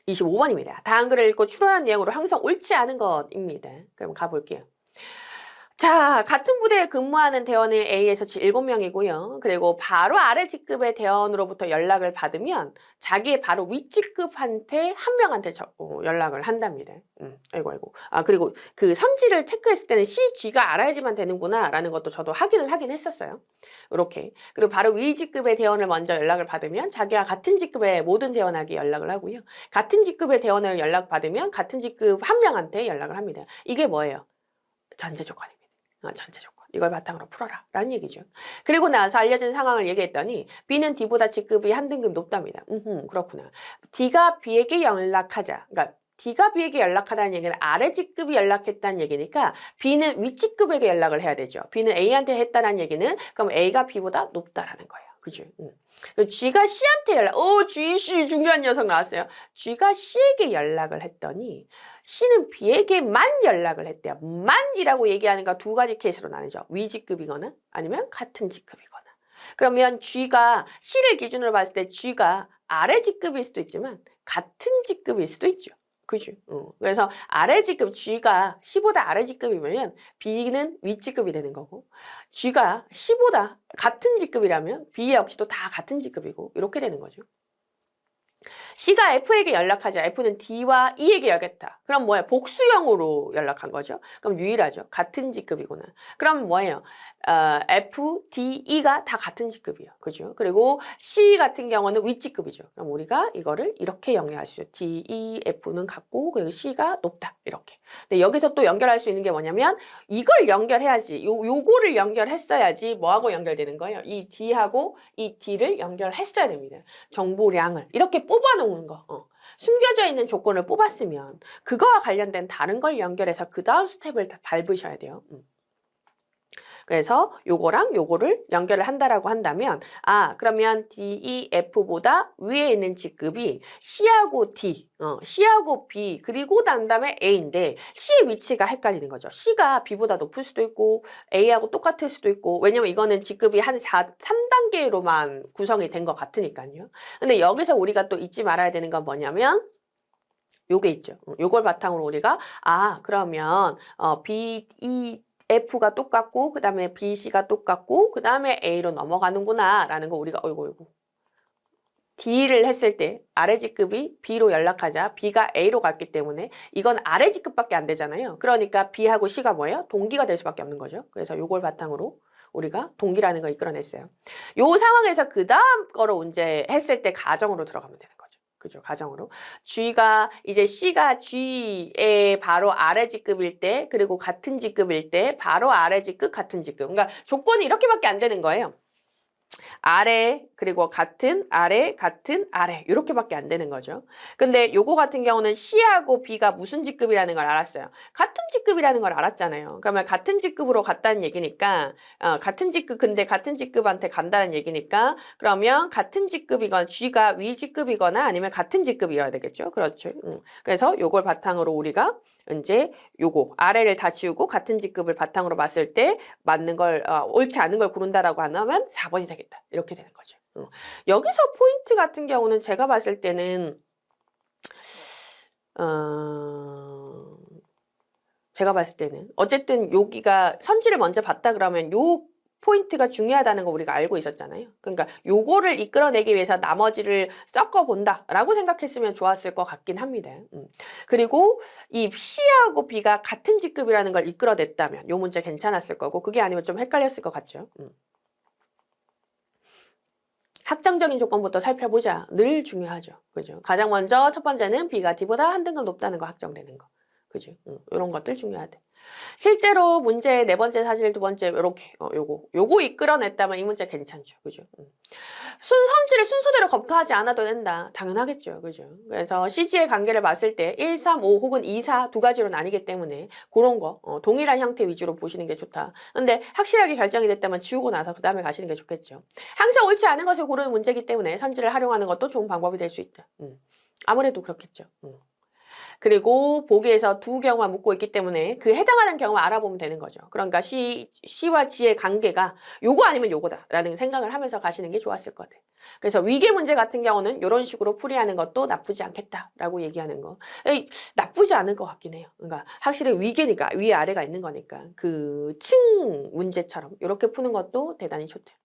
25번입니다. 다음 글을 읽고 추론한 내용으로 항상 옳지 않은 것입니다. 그럼 가볼게요. 자, 같은 부대에 근무하는 대원은 A에서 7명이고요. 그리고 바로 아래 직급의 대원으로부터 연락을 받으면 자기의 바로 윗직급한테 한 명한테 연락을 한답니다. 아이고. 아, 그리고 그 성질을 체크했을 때는 C, G가 알아야지만 되는구나 라는 것도 저도 확인을 하긴 했었어요. 이렇게. 그리고 바로 위 직급의 대원을 먼저 연락을 받으면 자기와 같은 직급의 모든 대원에게 연락을 하고요. 같은 직급의 대원을 연락받으면 같은 직급 한 명한테 연락을 합니다. 이게 뭐예요? 전제 조건입니다. 전제 조건. 이걸 바탕으로 풀어라 라는 얘기죠. 그리고 나서 알려진 상황을 얘기했더니 B는 D보다 직급이 한 등급 높답니다. 그렇구나. D가 B에게 연락하자. 그러니까 D가 B에게 연락하다는 얘기는 아래 직급이 연락했다는 얘기니까 B는 윗 직급에게 연락을 해야 되죠. B는 A한테 했다는 얘기는 그럼 A가 B보다 높다라는 거예요. 그죠? G가 C한테 G, C 중요한 녀석 나왔어요. G가 C에게 연락을 했더니 C는 B에게만 연락을 했대요. 만이라고 얘기하는 거 두 가지 케이스로 나뉘죠. 위직급이거나 아니면 같은 직급이거나. 그러면 G가 C를 기준으로 봤을 때 G가 아래 직급일 수도 있지만 같은 직급일 수도 있죠. 그죠? 그래서 아래 직급 G가 C보다 아래 직급이면 B는 윗직급이 되는 거고 G가 C보다 같은 직급이라면 B 역시도 다 같은 직급이고 이렇게 되는 거죠. C가 F에게 연락하자. F는 D와 E에게 연락했다. 그럼 뭐야? 복수형으로 연락한 거죠. 그럼 유일하죠. 같은 직급이구나. 그럼 뭐예요? F, D, E가 다 같은 직급이에요. 그죠? 그리고 C 같은 경우는 윗직급이죠. 그럼 우리가 이거를 이렇게 연결할 수 있어요. D, E, F는 같고 그리고 C가 높다. 이렇게. 근데 여기서 또 연결할 수 있는 게 뭐냐면 이걸 연결해야지. 요거를 연결했어야지 뭐하고 연결되는 거예요? 이 D하고 이 D를 연결했어야 됩니다. 정보량을 이렇게 뽑아놓은 거. 숨겨져 있는 조건을 뽑았으면 그거와 관련된 다른 걸 연결해서 그 다음 스텝을 다 밟으셔야 돼요. 그래서 요거랑 요거를 연결을 한다라고 한다면 그러면 DEF보다 위에 있는 직급이 C하고 D, C하고 B 그리고 난 다음에 A인데 C의 위치가 헷갈리는 거죠. C가 B보다 높을 수도 있고 A하고 똑같을 수도 있고 왜냐면 이거는 직급이 한 3단계로만 구성이 된 것 같으니까요. 근데 여기서 우리가 또 잊지 말아야 되는 건 뭐냐면 요게 있죠. 요걸 바탕으로 우리가 그러면 B, E, F가 똑같고 그 다음에 B, C가 똑같고 그 다음에 A로 넘어가는구나 라는 거 우리가 어이구 D를 했을 때 아래 직급이 B로 연락하자 B가 A로 갔기 때문에 이건 아래 직급밖에 안 되잖아요. 그러니까 B하고 C가 뭐예요? 동기가 될 수밖에 없는 거죠. 그래서 요걸 바탕으로 우리가 동기라는 걸 이끌어냈어요. 요 상황에서 그 다음 거로 이제 했을 때 가정으로 들어가면 되는 거죠. 그죠? 가정으로. C가 G의 바로 아래 직급일 때, 그리고 같은 직급일 때, 바로 아래 직급, 같은 직급. 그러니까 조건이 이렇게밖에 안 되는 거예요. 아래 그리고 같은 아래 같은 아래 이렇게밖에 안 되는 거죠. 근데 요거 같은 경우는 C하고 B가 무슨 직급이라는 걸 알았어요. 같은 직급이라는 걸 알았잖아요. 그러면 같은 직급으로 갔다는 얘기니까 같은 직급 근데 같은 직급한테 간다는 얘기니까 그러면 같은 직급이거나 G가 위 직급이거나 아니면 같은 직급이어야 되겠죠. 그렇죠. 그래서 요걸 바탕으로 우리가 이제 요거 아래를 다 지우고 같은 직급을 바탕으로 봤을 때 맞는 걸 옳지 않은 걸 고른다라고 하면 4번이 되겠다. 이렇게 되는 거죠. 여기서 포인트 같은 경우는 제가 봤을 때는 어쨌든 여기가 선지를 먼저 봤다 그러면 요 포인트가 중요하다는 거 우리가 알고 있었잖아요. 그러니까 요거를 이끌어내기 위해서 나머지를 섞어본다라고 생각했으면 좋았을 것 같긴 합니다. 그리고 이 C하고 B가 같은 직급이라는 걸 이끌어냈다면 요 문제 괜찮았을 거고 그게 아니면 좀 헷갈렸을 것 같죠. 확정적인 조건부터 살펴보자. 늘 중요하죠. 그죠? 가장 먼저 첫 번째는 B가 D보다 한 등급 높다는 거 확정되는 거. 그죠? 이런 것들 중요하대. 실제로 문제 네 번째 사실 두 번째 요렇게 요거 이끌어냈다면 이 문제 괜찮죠. 그죠? 선지를 순서대로 검토하지 않아도 된다. 당연하겠죠. 그죠? 그래서 CG의 관계를 봤을 때 1, 3, 5 혹은 2, 4 두 가지로 나뉘기 때문에 그런 거 동일한 형태 위주로 보시는 게 좋다. 근데 확실하게 결정이 됐다면 지우고 나서 그 다음에 가시는 게 좋겠죠. 항상 옳지 않은 것을 고르는 문제이기 때문에 선지를 활용하는 것도 좋은 방법이 될 수 있다. 아무래도 그렇겠죠. 그리고 보기에서 두 경우만 묻고 있기 때문에 그 해당하는 경우 알아보면 되는 거죠. 그러니까 C와 G의 관계가 요거 아니면 요거다라는 생각을 하면서 가시는 게 좋았을 것 같아요. 그래서 위계 문제 같은 경우는 이런 식으로 풀이하는 것도 나쁘지 않겠다라고 얘기하는 거. 나쁘지 않을 것 같긴 해요. 그러니까 확실히 위계니까 위에 아래가 있는 거니까 그 층 문제처럼 이렇게 푸는 것도 대단히 좋대요.